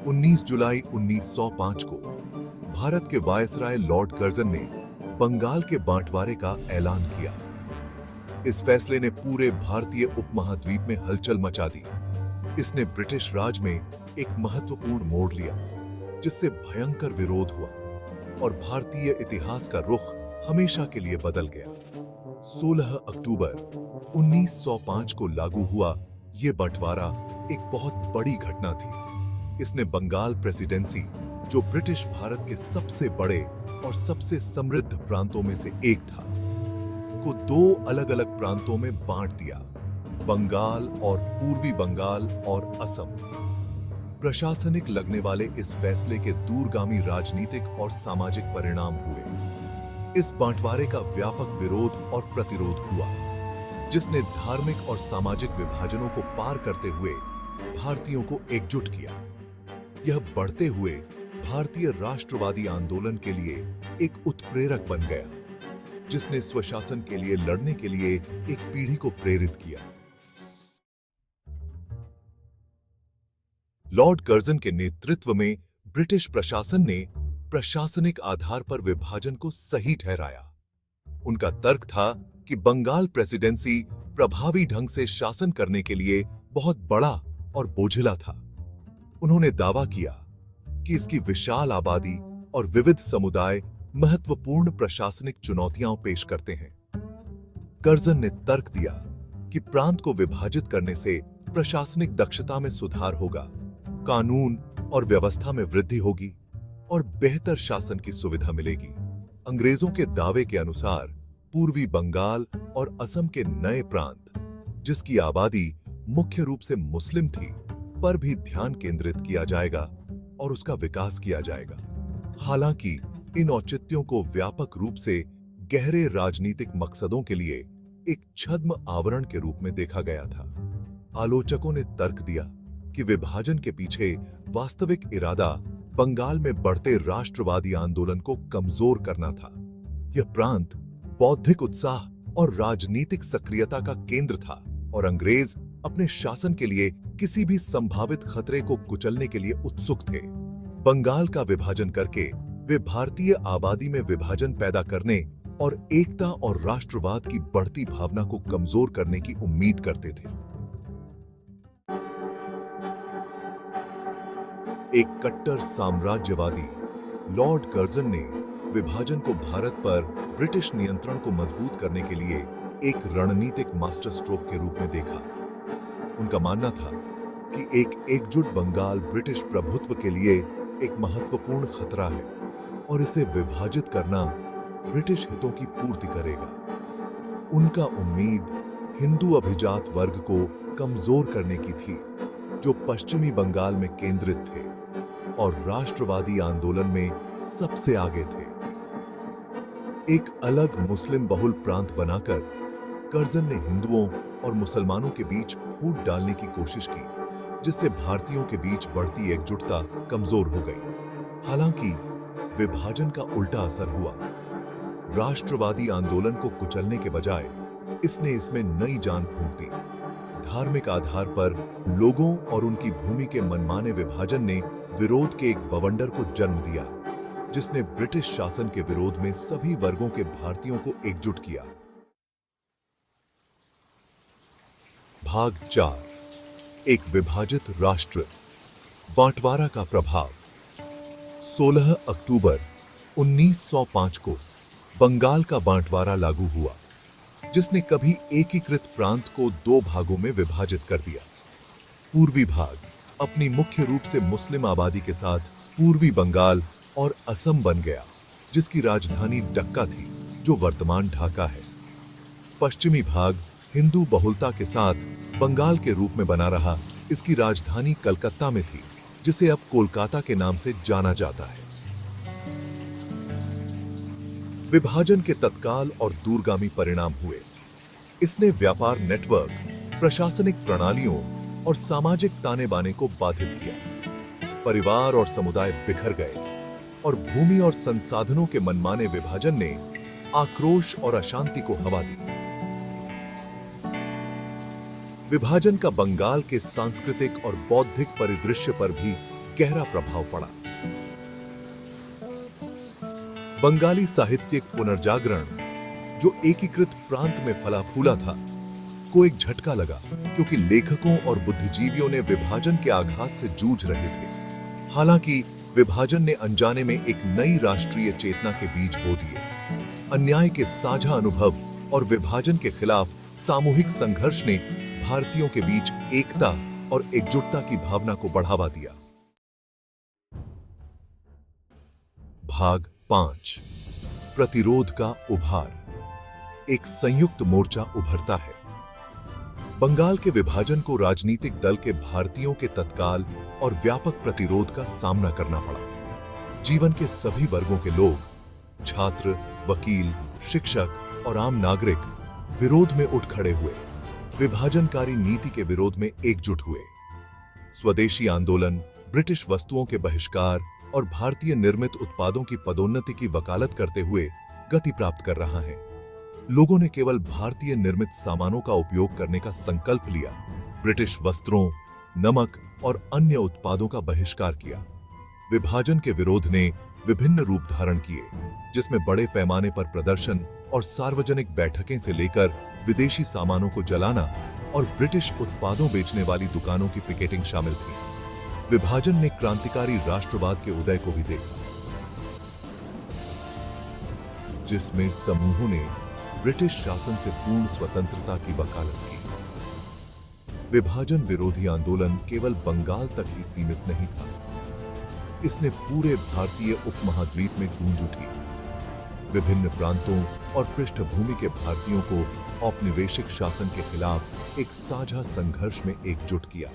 19 जुलाई 1905 को भारत के viceroy Lord Curzon ने बंगाल के बांटवारे का ऐलान किया। इस फैसले ने पूरे भारतीय उपमहाद्वीप में हलचल मचा दी। इसने ब्रिटिश राज में एक महत्वपूर्ण मोड़ लिया, जिससे भयंकर विरोध हुआ और भारतीय इतिहास का रुख हमेशा के लिए बदल गया। 16 अक्टूबर 1905 को लागू हुआ यह बंटवारा एक बहुत बड़ी घटना थी। इसने बंगाल प्रेसिडेंसी, जो ब्रिटिश भारत के सबसे बड़े और सबसे समृद्ध प्रांतों में से एक था, को दो अलग-अलग प्रांतों में बांट दिया, बंगाल और पूर्वी बंगाल और असम। प्रशासनिक लगने वाले इस फैसले के दूरगामी राजनीतिक और सामाजिक परिणाम हुए। इस बंटवारे का व्यापक विरोध और प्रतिरोध हुआ, जिसने धार्मिक और सामाजिक विभाजनों को पार करते हुए भारतीयों को एकजुट किया। यह बढ़ते हुए भारतीय राष्ट्रवादी आंदोलन के लिए एक उत्प्रेरक बन गया, जिसने स्वशासन के लिए लड़ने के लिए एक पीढ़ी को प्रेरित किया। लॉर्ड कर्जन के नेतृत्व में ब्रिटिश प्रशासन ने प्रशासनिक आधार पर विभाजन को सही ठहराया। उनका तर्क था कि बंगाल प्रेसिडेंसी प्रभावी ढंग से शासन करने के लिए बहुत बड़ा और बोझिला था। उन्होंने दावा किया कि इसकी विशाल आबादी और विविध समुदाय महत्वपूर्ण प्रशासनिक चुनौतियां पेश करते हैं। कर्जन ने तर्क दिया कि प्रांत को विभाजित करने से प्रशासनिक दक्षता में सुधार होगा, कानून और व्यवस्था में वृद्धि होगी और बेहतर शासन की सुविधा मिलेगी। अंग्रेजों के दावे के अनुसार पूर्वी बंगाल और असम के नए प्रांत, जिसकी आबादी मुख्य रूप से मुस्लिम थी, पर भी ध्यान केंद्रित किया जाएगा और उसका विकास किया जाएगा। हालांकि इन औचित्यों को व्यापक रूप से गहरे राजनीतिक मकसदों के लिए एक छद्म आवरण के रूप में देखा गया था। आलोचकों ने तर्क दिया कि विभाजन के पीछे वास्तविक इरादा बंगाल में बढ़ते राष्ट्रवादी आंदोलन को कमजोर करना था। यह प्रांत बौद्धिक उत्साह और राजनीतिक सक्रियता का केंद्र था और अंग्रेज अपने शासन के लिए किसी भी संभावित खतरे को कुचलने के लिए उत्सुक थे। बंगाल का विभाजन करके वे भारतीय आबादी में विभाजन पैदा करने और एकता और राष्ट्रवाद की बढ़ती भावना को कमजोर करने की उम्मीद करते थे। एक कट्टर साम्राज्यवादी लॉर्ड कर्जन ने विभाजन को भारत पर ब्रिटिश नियंत्रण को मजबूत करने के लिए एक रणनीतिक मास्टर स्ट्रोक के रूप में देखा। उनका मानना था कि एक एकजुट बंगाल ब्रिटिश प्रभुत्व के लिए एक महत्वपूर्ण खतरा है और इसे विभाजित करना ब्रिटिश हितों की पूर्ति करेगा। उनका उम्मीद हिंदू अभिजात वर्ग को कमजोर करने की थी, जो पश्चिमी बंगाल में केंद्रित थे और राष्ट्रवादी आंदोलन में सबसे आगे थे। एक अलग मुस्लिम बहुल प्रांत बनाकर कर्जन ने हिंदुओं और मुसलमानों के बीच फूट डालने की कोशिश की, जिससे भारतीयों के बीच बढ़ती एकजुटता कमजोर हो गई। हालांकि विभाजन का उल्टा असर हुआ। राष्ट्रवादी आंदोलन को कुचलने के बजाय इसने इसमें नई जान फूंक दी। धार्मिक आधार पर लोगों और उनकी भूमि के मनमाने विभाजन ने विरोध के एक बवंडर को जन्म दिया, जिसने ब्रिटिश शासन के विरोध में सभी वर्गों के भारतीयों को एकजुट किया। भाग 4, एक विभाजित राष्ट्र, बंटवारा का प्रभाव। 16 अक्टूबर 1905 को बंगाल का बंटवारा लागू हुआ, जिसने कभी एकीकृत प्रांत को दो भागों में विभाजित कर दिया। पूर्वी भाग अपनी मुख्य रूप से मुस्लिम आबादी के साथ पूर्वी बंगाल और असम बन गया, जिसकी राजधानी डक्का थी, जो वर्तमान ढाका है। पश्चिमी भाग हिंदू बहुलता के साथ बंगाल के रूप में बना रहा, इसकी राजधानी कलकत्ता में थी, जिसे अब कोलकाता के नाम से जाना जाता है। विभाजन के तत्काल और दूरगामी परिणाम हुए। इसने व्यापार नेटवर्क, प्रशासनिक प्रणालियों और सामाजिक ताने बाने को बाधित किया। परिवार और समुदाय बिखर गए और भूमि और संसाधनों के मनमाने विभाजन ने आक्रोश और अशांति को हवा दी। विभाजन का बंगाल के सांस्कृतिक और बौद्धिक परिदृश्य पर भी गहरा प्रभाव पड़ा। बंगाली साहित्यिक पुनर्जागरण, जो एकीकृत प्रांत में फला फूला था, को एक झटका लगा क्योंकि लेखकों और बुद्धिजीवियों ने विभाजन के आघात से जूझ रहे थे। हालांकि विभाजन ने अनजाने में एक नई राष्ट्रीय चेतना के बीज बो दिए। अन्याय के साझा अनुभव और विभाजन के खिलाफ सामूहिक संघर्ष ने भारतीयों के बीच एकता और एकजुटता की भावना को बढ़ावा दिया। भाग 5, प्रतिरोध का उभार। एक संयुक्त मोर्चा उभरता है। बंगाल के विभाजन को राजनीतिक दल के भारतीयों के तत्काल और व्यापक प्रतिरोध का सामना करना पड़ा। जीवन के सभी वर्गों के लोग, छात्र, वकील, शिक्षक और आम नागरिक विरोध में उठ खड़े हुए। विभाजनकारी नीति के विरोध में एकजुट हुए। स्वदेशी आंदोलन ब्रिटिश वस्तुओं के बहिष्कार और भारतीय निर्मित उत्पादों की पदोन्नति की वकालत करते हुए गति प्राप्त कर रहा है। लोगों ने केवल भारतीय निर्मित सामानों का उपयोग करने का संकल्प लिया। ब्रिटिश वस्त्रों, नमक और अन्य उत्पादों का बहिष्कार किया। विभाजन के विरोध ने विभिन्न रूप धारण किए, जिसमें बड़े पैमाने पर प्रदर्शन और सार्वजनिक बैठकें से लेकर विदेशी सामानों को जलाना और ब्रिटिश उत्पादों बेचने वाली दुकानों की पिकेटिंग शामिल थी। विभाजन ने क्रांतिकारी राष्ट्रवाद के उदय को भी देखा, जिसमें समूहों ने ब्रिटिश शासन से पूर्ण स्वतंत्रता की वकालत की। विभाजन विरोधी आंदोलन केवल बंगाल तक ही सीमित नहीं था। इसने पूरे भारतीय उपमहाद्वीप में गूंज उठी। विभिन्न प्रांतों और पृष्ठभूमि के भारतीयों को औपनिवेशिक शासन के खिलाफ एक साझा संघर्ष में एकजुट किया।